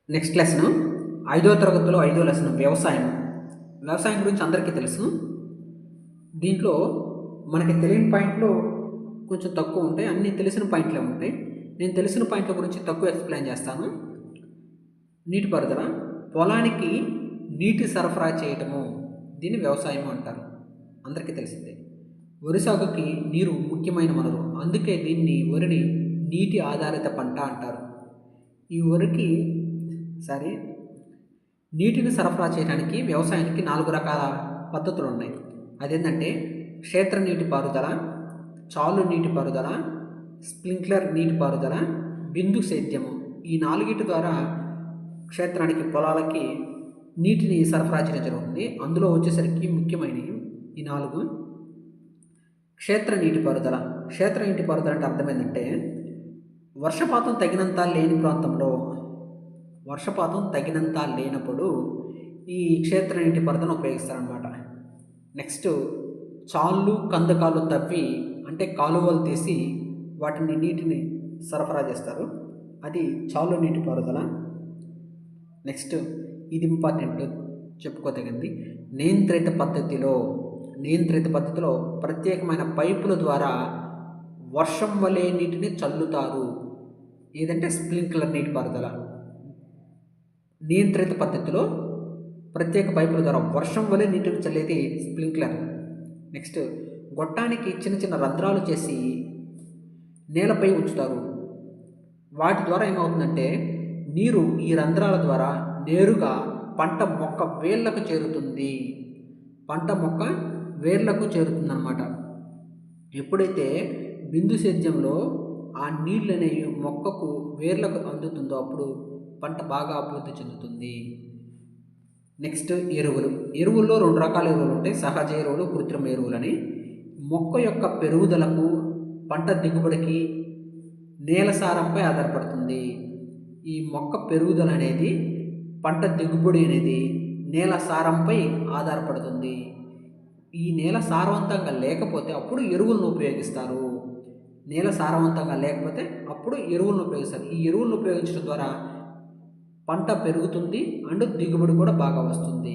Next lesson 5వ తరగతిలో 5వ లెసన్ వ్యవసాయం. వ్యవసాయం గురించి అందరికీ తెలుసు. దీంట్లో మనకి తెలియని పాయింట్లు కొంచెం తక్కువ ఉంటాయి, అన్నీ తెలిసిన పాయింట్లే ఉంటాయి. నేను తెలిసిన పాయింట్ల గురించి తక్కువ ఎక్స్ప్లెయిన్ చేస్తాను. నీటిపారుదల, పొలానికి నీటి సరఫరా చేయటము, దీన్ని వ్యవసాయం అంటారు, అందరికీ తెలిసిందే. వరి సాగుకి నీరు ముఖ్యమైన వనరు, అందుకే వరిని నీటి ఆధారిత పంట అంటారు. ఈ వరికి నీటిని సరఫరా చేయడానికి వ్యవసాయానికి 4 రకాల పద్ధతులు ఉన్నాయి. అదేంటంటే క్షేత్ర నీటిపారుదల, చాలు నీటిపారుదల, స్ప్రింక్లర్ నీటిపారుదల, బిందు సేద్యము. ఈ 4 ద్వారా క్షేత్రానికి, పొలాలకి నీటిని సరఫరా చేయడం జరుగుతుంది. అందులో వచ్చేసరికి ముఖ్యమైనవి ఈ 4. క్షేత్ర నీటిపారుదల. క్షేత్ర నీటిపారుదల అంటే అర్థం ఏంటంటే వర్షపాతం తగినంత లేనప్పుడు ఈ క్షేత్ర నీటిపారుదలను ఉపయోగిస్తారనమాట. నెక్స్ట్ చాళ్ళు, కందకాలు తవ్వి అంటే కాలువలు తీసి నీటిని సరఫరా చేస్తారు, అది చాలు నీటిపారుదల. నెక్స్ట్ ఇది ఇంపార్టెంట్, చెప్పుకోదగింది. నియంత్రిత పద్ధతిలో ప్రత్యేకమైన పైపుల ద్వారా వర్షం వలె నీటిని చల్లుతారు, ఏదంటే స్ప్రింక్లర్ నీటిపారుదల. నియంత్రిత పద్ధతిలో ప్రత్యేక పైపుల ద్వారా వర్షం వలె నీటిని చల్లేది స్ప్రింక్లర్. నెక్స్ట్ గొట్టానికి చిన్న చిన్న రంధ్రాలు చేసి నేలపై ఉంచుతారు. వాటి ద్వారా ఏమవుతుందంటే నీరు ఈ రంధ్రాల ద్వారా నేరుగా పంట మొక్క వేర్లకు చేరుతుందన్నమాట. ఎప్పుడైతే బిందు సేద్యంలో ఆ నీళ్ళు అనేవి మొక్కకు వేర్లకు అందుతుందో అప్పుడు పంట బాగా అభివృద్ధి చెందుతుంది. నెక్స్ట్ ఎరువుల్లో 2 రకాల ఎరువులు ఉంటాయి, సహజ ఎరువులు, కృత్రిమ ఎరువులని. మొక్క యొక్క పెరుగుదలకు, పంట దిగుబడికి నేల సారంపై ఆధారపడుతుంది. ఈ మొక్క పెరుగుదల అనేది, పంట దిగుబడి అనేది నేల సారంపై ఆధారపడుతుంది. ఈ నేల సారవంతంగా లేకపోతే అప్పుడు ఎరువులను ఉపయోగిస్తారు. ఈ ఎరువులను ఉపయోగించడం ద్వారా పంట పెరుగుతుంది అండ్ దిగుబడి కూడా బాగా వస్తుంది.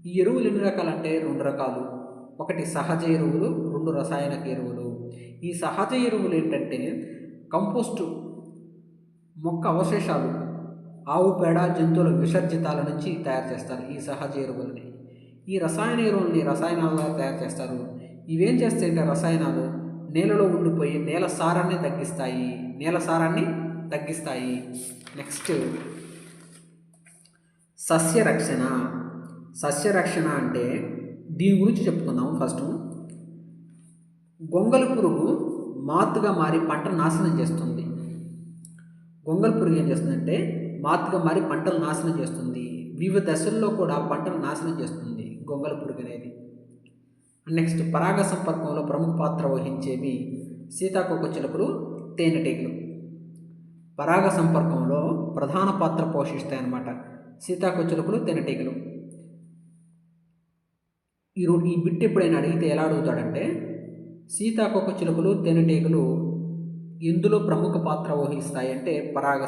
ఈ ఎరువులు ఎన్ని రకాలంటే 2 రకాలు. ఒకటి సహజ ఎరువులు, 2 రసాయనిక ఎరువులు. ఈ సహజ ఎరువులు ఏంటంటే కంపోస్టు, మొక్క అవశేషాలు, ఆవు పేడ, జంతువుల విసర్జితాల నుంచి తయారు చేస్తారు ఈ సహజ ఎరువులని. ఈ రసాయన ఎరువుల్ని రసాయనాలుగా తయారు చేస్తారు. ఇవేం చేస్తాయంటే రసాయనాలు నేలలో ఉండిపోయి నేల సారాన్ని తగ్గిస్తాయి. నెక్స్ట్ సస్యరక్షణ అంటే దీని గురించి చెప్పుకుందాం. ఫస్ట్ గొంగళి పురుగు మాతుగా మారి పంటను నాశనం చేస్తుంది. గొంగళి పురుగు ఏం చేస్తుందంటే మాతుగా మారి పంటలు నాశనం చేస్తుంది. వివిధ దశల్లో కూడా పంటను నాశనం చేస్తుంది గొంగళి పురుగు అనేది. నెక్స్ట్ పరాగ సంపర్కంలో ప్రముఖ పాత్ర వహించేవి సీతాకోకచిలుకలు, తేనెటీగలు. పరాగ సంపర్కంలో ప్రధాన పాత్ర పోషిస్తాయన్నమాట సీతాకోకచిలుకలు, తేనెటీగలు. ఈ బిట్ ఎప్పుడైనా అడిగితే ఎలా అడుగుతాడంటే సీతాకోకచిలుకలు, తేనెటీగలు ఎందులో ప్రముఖ పాత్ర వహిస్తాయి అంటే పరాగ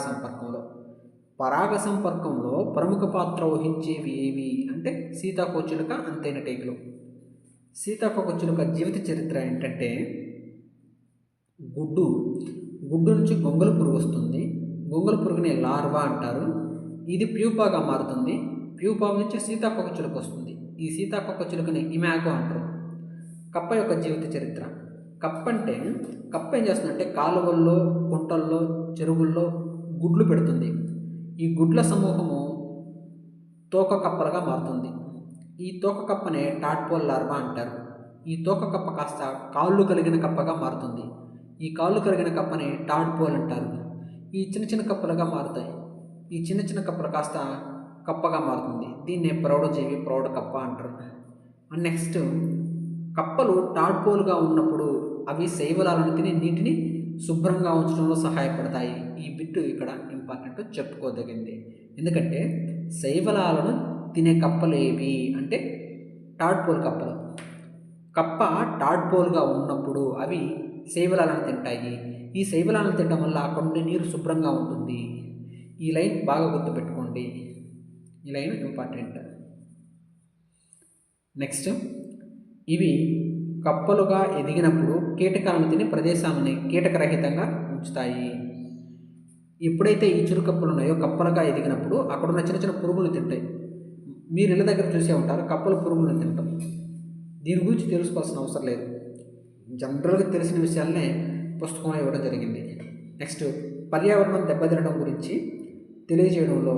సంపర్కంలో ప్రముఖ పాత్ర వహించేవి ఏవి అంటే సీతాకోకచిలుక, తేనెటీగలు. సీతాకోకచిలుక జీవిత చరిత్ర ఏంటంటే గుడ్డు నుంచి గొంగళి పురుగు వస్తుంది. గొంగళి పురుగుని లార్వా అంటారు. ఇది ప్యూపాగా మారుతుంది. ప్యూపా నుంచి సీతాకోకచిలుక వస్తుంది. ఈ సీతాకోకచిలుకని ఇమాగో అంటారు. కప్ప యొక్క జీవిత చరిత్ర. కప్ప ఏం చేస్తుందంటే కాలువల్లో, కుంటల్లో, చెరువుల్లో గుడ్లు పెడుతుంది. ఈ గుడ్ల సమూహము తోక కప్పలుగా మారుతుంది. ఈ తోక కప్పనే టాడ్పోల్ లార్వా అంటారు. ఈ తోక కప్ప కాస్త కాళ్ళు కలిగిన కప్పగా మారుతుంది. ఈ కాళ్ళు కలిగిన కప్పని టాడ్పోల్ అంటారు. ఈ చిన్న కప్పలుగా మారుతాయి. ఈ చిన్న కప్పలు కాస్త కప్పగా మారుతుంది. దీన్నే ప్రౌఢ కప్ప అంటారు. అండ్ నెక్స్ట్ కప్పలు టాడ్పోల్గా ఉన్నప్పుడు అవి శైవలాలను తిని నీటిని శుభ్రంగా ఉంచడంలో సహాయపడతాయి. ఈ బిట్టు ఇక్కడ ఇంపార్టెంట్, చెప్పుకోదగింది. ఎందుకంటే శైవలాలను తినే కప్పలు ఏవి అంటే టాడ్పోల్ కప్పలు. కప్ప టాడ్పోల్గా ఉన్నప్పుడు అవి శైవలాలను తింటాయి. ఈ శైవలాలను తినడం వల్ల అక్కడ నుండి నీరు శుభ్రంగా ఉంటుంది. ఈ లైన్ బాగా గుర్తుపెట్టుకోండి, ఈ లైన్ ఇంపార్టెంట్. నెక్స్ట్, ఇవి కప్పలుగా ఎదిగినప్పుడు కీటకాలను తిని ప్రదేశాలని కీటకరహితంగా ఉంచుతాయి. ఎప్పుడైతే ఈ చిరుకప్పలు ఉన్నాయో కప్పలుగా ఎదిగినప్పుడు అక్కడున్న చిన్న చిన్న పురుగులు తింటాయి. మీరు ఇళ్ళ దగ్గర చూసే ఉంటారు, కప్పలు పురుగులను తింటాం. దీని గురించి తెలుసుకోవాల్సిన అవసరం లేదు, జనరల్గా తెలిసిన విషయాలనే పుస్తకంలో ఇవ్వడం జరిగింది. నెక్స్ట్, పర్యావరణం దెబ్బతినడం గురించి తెలియజేయడంలో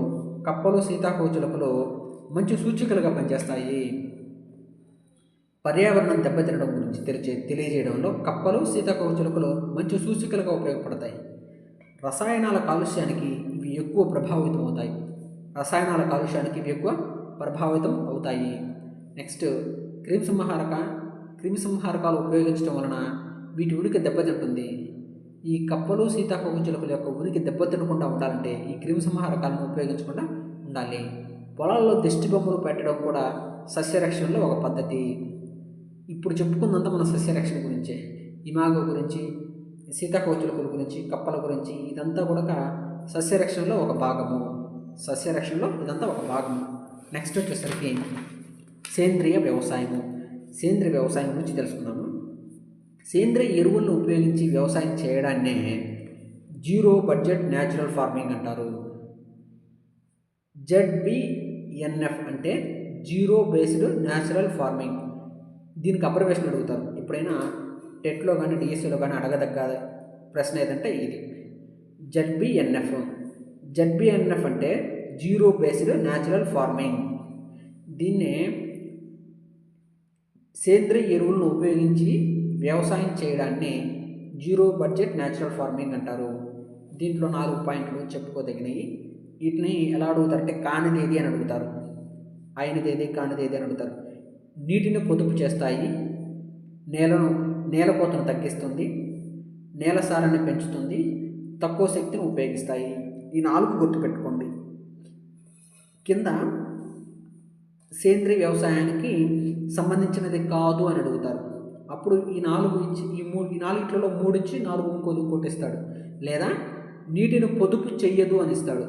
కప్పలు సీతాకోకచిలుకలు మంచి సూచికలుగా పనిచేస్తాయి. పర్యావరణం దెబ్బతినడం గురించి తెలియజేయడంలో కప్పలు సీతాకోకచిలుకలు మంచి సూచికలుగా ఉపయోగపడతాయి. రసాయనాల కాలుష్యానికి ఇవి ఎక్కువ ప్రభావితం అవుతాయి. నెక్స్ట్, క్రిమిసంహారకాలు ఉపయోగించడం వలన వీటి ఉనికి దెబ్బతింటుంది. ఈ కప్పలు సీతాకోకచిలుకల యొక్క ఉనికి దెబ్బతినకుండా ఉండాలంటే ఈ క్రిమిసంహారకాలను ఉపయోగించకుండా ఉండాలి. పొలాల్లో దిష్టి బొమ్మలు పెట్టడం కూడా సస్యరక్షణలో ఒక పద్ధతి. ఇప్పుడు చెప్పుకుందంతా మన సస్యరక్షణ గురించే, ఇమాగో గురించి, సీతాకోకచిలుకల గురించి, కప్పల గురించి, ఇదంతా కూడా సస్యరక్షణలో ఒక భాగము. నెక్స్ట్ వచ్చేసరికి సేంద్రియ వ్యవసాయం గురించి తెలుసుకున్నాము. సేంద్రియ ఎరువులను ఉపయోగించి వ్యవసాయం చేయడాన్నే జీరో బడ్జెట్ న్యాచురల్ ఫార్మింగ్ అంటారు. ZBNF అంటే జీరో బేస్డ్ న్యాచురల్ ఫార్మింగ్. దీనికి అబ్రివేషన్ అడుగుతారు ఎప్పుడైనా టెట్లో కానీ డిఎస్సిలో కానీ అడగదగ్గ ప్రశ్న ఏదంటే ఇది ZBNF అంటే జీరో బేస్డ్ న్యాచురల్ ఫార్మింగ్. దీన్నే సేంద్రియ ఎరువులను ఉపయోగించి వ్యవసాయం చేయడాన్ని జీరో బడ్జెట్ న్యాచురల్ ఫార్మింగ్ అంటారు. దీంట్లో 4 పాయింట్లు చెప్పుకోదగినవి. వీటిని ఎలా అడుగుతారంటే కానిదేది అని అడుగుతారు, అయినదేది కానిదేది అని అడుగుతారు. నీటిని పొదుపు చేస్తాయి, నేల కోతను తగ్గిస్తుంది, నేల సారాన్ని పెంచుతుంది, తక్కువ శక్తిని ఉపయోగిస్తాయి. ఈ 4 గుర్తుపెట్టుకోండి. కింద సేంద్రియ వ్యవసాయానికి సంబంధించినది కాదు అని అడుగుతారు. అప్పుడు ఈ 4 ఇచ్చి ఈ 4 3 ఇచ్చి 4 కొట్టిస్తాడు, లేదా నీటిని పొదుపు చెయ్యదు అని ఇస్తాడు.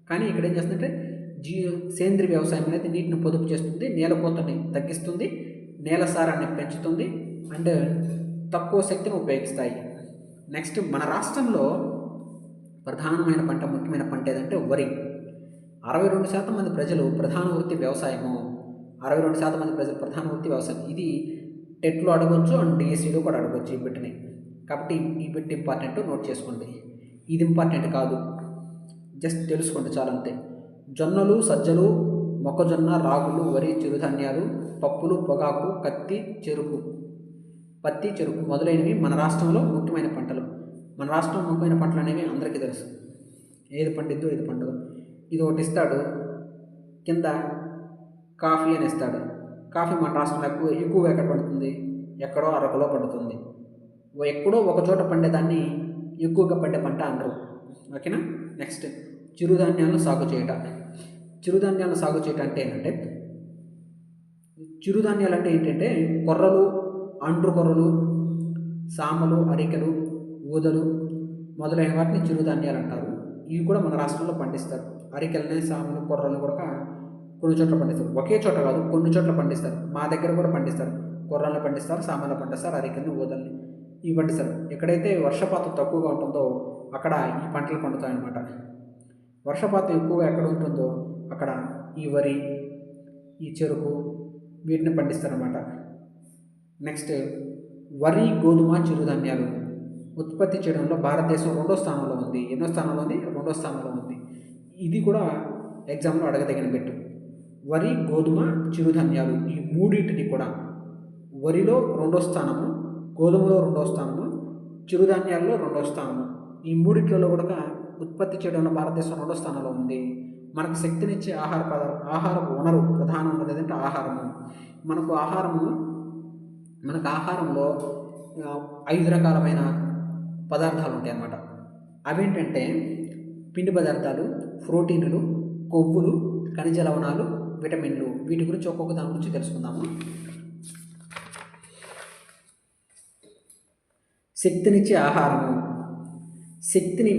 కానీ ఇక్కడ ఏం చేస్తుందంటే సేంద్రియ వ్యవసాయం అనేది నీటిని పొదుపు చేస్తుంది, నేల కోతని తగ్గిస్తుంది, నేల సారాన్ని పెంచుతుంది అండ్ తక్కువ శక్తిని ఉపయోగిస్తాయి. నెక్స్ట్, మన రాష్ట్రంలో ముఖ్యమైన పంట ఏదంటే వరి. 62% మంది ప్రజలు ప్రధాన వృత్తి వ్యవసాయము. ఇది టెట్లో అడగొచ్చు అండ్ డిఎస్సిలో కూడా అడగొచ్చు ఈ బిట్ని. కాబట్టి ఈ బిట్ ఇంపార్టెంట్, నోట్ చేసుకోండి. ఇది ఇంపార్టెంట్ కాదు, జస్ట్ తెలుసుకోండి చాలు అంతే. జొన్నలు, సజ్జలు, మొక్కజొన్న, రాగులు, వరి, చిరుధాన్యాలు, పప్పులు, పొగాకు, పత్తి, చెరుకు మొదలైనవి మన రాష్ట్రంలో ముఖ్యమైన పంటలు. మన రాష్ట్రం ముఖ్యమైన పంటలు అనేవి అందరికీ తెలుసు, ఏది పండిద్దో ఏది పండుగ. ఇది ఒకటి ఇస్తాడు, కింద కాఫీ అని ఇస్తాడు. కాఫీ మన రాష్ట్రంలో ఎక్కువగా ఎక్కడ పండుతుంది? ఎక్కడో అరకులో పండుతుంది. ఎక్కడో ఒక చోట పండేదాన్ని ఎక్కువగా పండే పంట అనరు. ఓకేనా? నెక్స్ట్, చిరుధాన్యాలను సాగు చేయట అంటే ఏంటంటే, చిరుధాన్యాలు అంటే ఏంటంటే కొర్రలు, అండ్రు కొర్రలు, సామలు, అరికెలు, ఊదలు మొదలైన వాటిని చిరుధాన్యాలు అంటారు. ఇవి కూడా మన రాష్ట్రంలో పండిస్తారు. అరికెలని, సామలు, కొర్రలు కూడా కొన్ని చోట్ల పండిస్తారు. ఒకే చోట కాదు, కొన్ని చోట్ల పండిస్తారు. మా దగ్గర కూడా పండిస్తారు. కొర్రలను పండిస్తారు, సామలను పండిస్తారు, అరికెల్ని, ఊదల్ని ఇవి పండిస్తారు. ఎక్కడైతే వర్షపాతం తక్కువగా ఉంటుందో అక్కడ ఈ పంటలు పండుతాయన్నమాట. వర్షపాతం ఎక్కువగా ఎక్కడ ఉంటుందో అక్కడ ఈ వరి, ఈ చెరుకు వీటిని పండిస్తారన్నమాట. నెక్స్ట్, వరి, గోధుమ, చిరుధాన్యాలు ఉత్పత్తి చేయడంలో భారతదేశం 2వ స్థానంలో ఉంది. ఎన్నో స్థానంలో ఉంది? 2వ స్థానంలో ఉంది. ఇది కూడా ఎగ్జామ్లో అడగదగిన బిట్టు. వరి, గోధుమ, చిరుధాన్యాలు ఈ మూడింటిని కూడా వరిలో 2వ స్థానము, గోధుమలో 2వ స్థానము, చిరుధాన్యాల్లో 2వ స్థానము. ఈ మూడిట్లలో కూడా ఉత్పత్తి చేయడంలో భారతదేశం 2వ స్థానంలో ఉంది. మనకు శక్తినిచ్చే ఆహార వనరు, ప్రధాన వనరు ఏదంటే ఆహారము. మనకు ఆహారంలో 5 రకాలమైన పదార్థాలు ఉంటాయి అన్నమాట. అవేంటంటే పిండి పదార్థాలు, ప్రోటీన్లు, కొవ్వులు, ఖనిజ లవణాలు, విటమిన్లు. వీటి గురించి ఒక్కొక్క దాని గురించి తెలుసుకుందాము. శక్తినిచ్చే ఆహారము.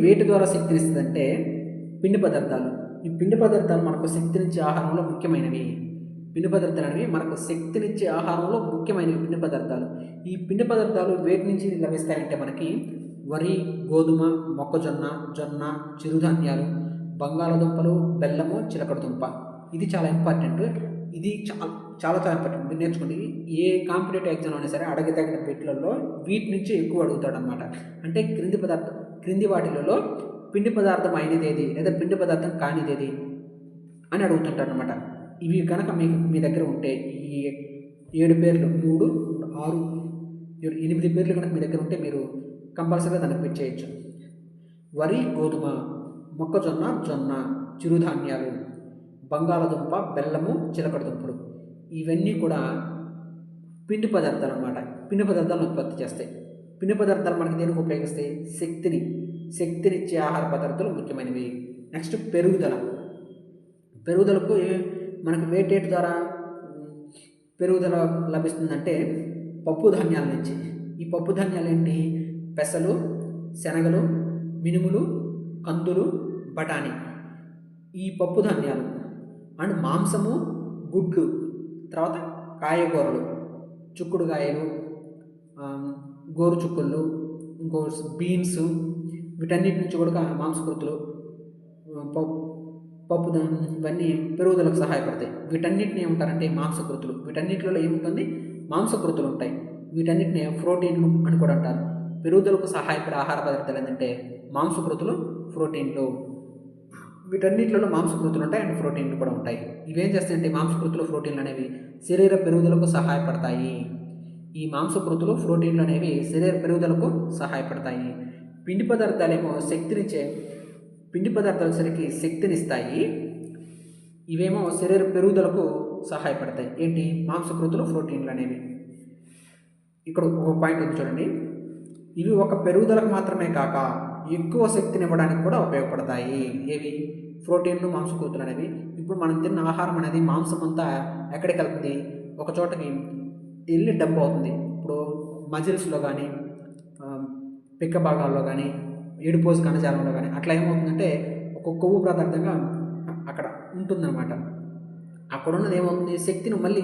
వేటి ద్వారా శక్తినిస్తుందంటే పిండి పదార్థాలు. ఈ పిండి పదార్థాలు మనకు శక్తినిచ్చే ఆహారంలో ముఖ్యమైనవి. పిండి పదార్థాలు అనేవి మనకు శక్తినిచ్చే ఆహారంలో ముఖ్యమైనవి పిండి పదార్థాలు. ఈ పిండి పదార్థాలు వేటి నుంచి లభిస్తాయంటే మనకి వరి, గోధుమ, మొక్కజొన్న, జొన్న, చిరుధాన్యాలు, బంగాళాదుంపలు, బెల్లము, చిలకడదుంప. ఇది చాలా ఇంపార్టెంట్. ఇది చాలా చాలా చాలా ఇంపార్టెంట్. మీరు నేర్చుకోండి. ఏ కాంపిటేటివ్ ఎగ్జామ్ అయినా సరే అడగదగిన బిట్లలో వీటి నుంచి ఎక్కువ అడుగుతాడు అనమాట. అంటే క్రింది వాటిలలో పిండి పదార్థం అయినదేది లేదా పిండి పదార్థం కానిదేది అని అడుగుతుంటాడు అనమాట. ఇవి కనుక మీ దగ్గర ఉంటే ఈ 7 పేర్లు 3, 6, 8 పేర్లు కనుక మీ దగ్గర ఉంటే మీరు కంపల్సరీగా దాన్ని ఫిట్ చేయొచ్చు. వరి, గోధుమ, మొక్కజొన్న, జొన్న, చిరుధాన్యాలు, బంగాళాదుంప, బెల్లము, చిలకడదుంపలు ఇవన్నీ కూడా పిండి పదార్థాలు అన్నమాట. పిండి పదార్థాలను ఉత్పత్తి చేస్తాయి. పిండి పదార్థాలు మనకి దేనికి ఉపయోగిస్తాయి? శక్తినిచ్చే ఆహార పదార్థాలు ముఖ్యమైనవి. నెక్స్ట్ పెరుగుదలకు మనకు వేటేటి ద్వారా పెరుగుదల లభిస్తుందంటే పప్పు ధాన్యాల నుంచి. ఈ పప్పు ధాన్యాలు ఏంటి? పెసలు, శనగలు, మినుములు, కందులు, బఠానీ. ఈ పప్పు ధాన్యాలు అండ్ మాంసము, గుడ్లు, తర్వాత కాయగూరలు, చుక్కుడుకాయలు, గోరుచుక్కుళ్ళు, ఇంకో బీన్స్, వీటన్నిటి నుంచి కూడా మాంసకృతులు, పప్పు ఇవన్నీ పెరుగుదలకు సహాయపడతాయి. వీటన్నిటిని ఏమంటారంటే మాంసకృతులు. వీటన్నిటిలో ఏముంటుంది? మాంసకృతులు ఉంటాయి. వీటన్నిటిని ప్రోటీన్లు అని కూడా అంటారు. పెరుగుదలకు సహాయపడే ఆహార పదార్థాలు ఏంటంటే మాంసకృతులు, ప్రోటీన్లు. వీటన్నిటిలో మాంసకృతులు ఉంటాయి అండ్ ప్రోటీన్లు కూడా ఉంటాయి. ఇవేం చేస్తాయంటే మాంసకృతులు, ప్రోటీన్లు అనేవి శరీర పెరుగుదలకు సహాయపడతాయి. ఈ మాంసకృతులు, ప్రోటీన్లు అనేవి శరీర పెరుగుదలకు సహాయపడతాయి. పిండి పదార్థాలు సరికి శక్తినిస్తాయి. ఇవేమో శరీర పెరుగుదలకు సహాయపడతాయి. ఏంటి? మాంసకృతులు, ప్రోటీన్లు అనేవి. ఇక్కడ ఒక పాయింట్ ఉంది చూడండి. ఇవి ఒక పెరుగుదలకు మాత్రమే కాక ఎక్కువ శక్తిని ఇవ్వడానికి కూడా ఉపయోగపడతాయి. ఏవి? ప్రోటీన్లు, మాంసకృతులు అనేవి. ఇప్పుడు మనం తిన్న ఆహారం అనేది మాంసం అంతా ఎక్కడికి వెళ్తుంది? ఒక చోటకి వెళ్ళి డంప్ అవుతుంది. ఇప్పుడు మజిల్స్లో కానీ, పిక్క భాగాల్లో కానీ, ఏడుపోసు కణజాలంలో కానీ అట్లా ఏమవుతుందంటే ఒక కొవ్వు పదార్థంగా అక్కడ ఉంటుందన్నమాట. అక్కడ ఉన్నది ఏమవుతుంది? శక్తిని మళ్ళీ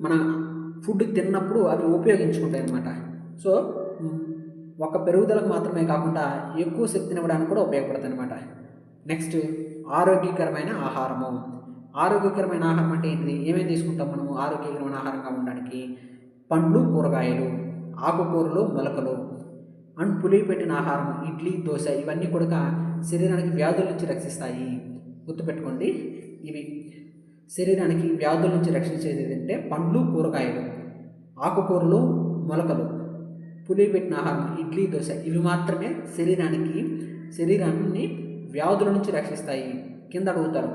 మన ఫుడ్ తిన్నప్పుడు అవి ఉపయోగించుకుంటాయి అన్నమాట. సో ఒక పెరుగుదలకు మాత్రమే కాకుండా ఎక్కువ శక్తిని ఇవ్వడానికి కూడా ఉపయోగపడుతుంది అనమాట. నెక్స్ట్ ఆరోగ్యకరమైన ఆహారము. ఆరోగ్యకరమైన ఆహారం అంటే ఏంటిది? ఏమేమి తీసుకుంటాం మనము ఆరోగ్యకరమైన ఆహారంగా ఉండడానికి? పండ్లు, కూరగాయలు, ఆకుకూరలు, మొలకలు అండ్ పులిపెట్టిన ఆహారం, ఇడ్లీ, దోశ ఇవన్నీ కూడా శరీరానికి వ్యాధుల నుంచి రక్షిస్తాయి. గుర్తుపెట్టుకోండి. ఇవి శరీరానికి వ్యాధుల నుంచి రక్షించేది ఏంటంటే పండ్లు, కూరగాయలు, ఆకుకూరలు, మొలకలు, పులిపెట్టిన ఆహారం, ఇడ్లీ, దోశ ఇవి మాత్రమే శరీరాన్ని వ్యాధుల నుంచి రక్షిస్తాయి. కింద అడుగుతారు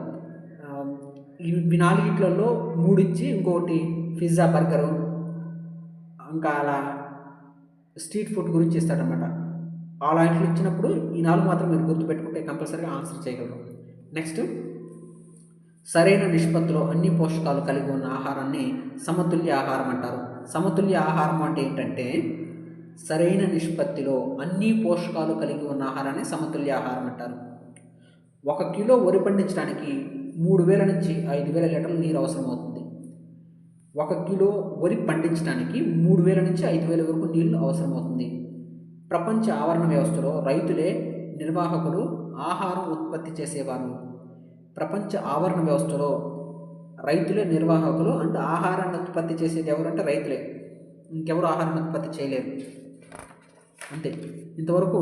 ఇవి 4 3 ఇచ్చి ఇంకొకటి పిజ్జా, బర్గరు ఇంకా అలా స్ట్రీట్ ఫుడ్ గురించి ఇస్తాడనమాట. అలా ఇంట్లో ఇచ్చినప్పుడు ఈ 4 మాత్రం మీరు గుర్తుపెట్టుకుంటే కంపల్సరీగా ఆన్సర్ చేయగలరు. నెక్స్ట్ సరైన నిష్పత్తిలో అన్ని పోషకాలు కలిగి ఉన్న ఆహారాన్ని సమతుల్య ఆహారం అంటారు. సమతుల్య ఆహారం అంటే ఏంటంటే సరైన నిష్పత్తిలో అన్ని పోషకాలు కలిగి ఉన్న ఆహారాన్ని సమతుల్య ఆహారం అంటారు. 1 కిలో వరి పండించడానికి 3000 నుంచి 5000 లీటర్ల నీరు అవసరం అవుతుంది. 1 కిలో వరి పండించడానికి 3000 నుంచి 5000 వరకు నీళ్లు అవసరం అవుతుంది. ప్రపంచ ఆవరణ వ్యవస్థలో రైతులే నిర్వాహకులు, ఆహారం ఉత్పత్తి చేసేవారు. ప్రపంచ ఆవరణ వ్యవస్థలో రైతులే నిర్వాహకులు అంటే ఆహారాన్ని ఉత్పత్తి చేసేది ఎవరంటే రైతులే. ఇంకెవరు ఆహారాన్ని ఉత్పత్తి చేయలేరు. అంతే. ఇంతవరకు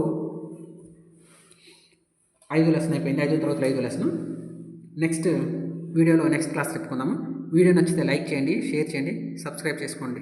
5 లెసన్ అయిపోయింది. 5వ తరగతిలో 5వ లెసన్. నెక్స్ట్ వీడియోలో నెక్స్ట్ క్లాస్ చెప్పుకుందాము. వీడియో నచ్చితే లైక్ చేయండి, షేర్ చేయండి, సబ్స్క్రైబ్ చేసుకోండి.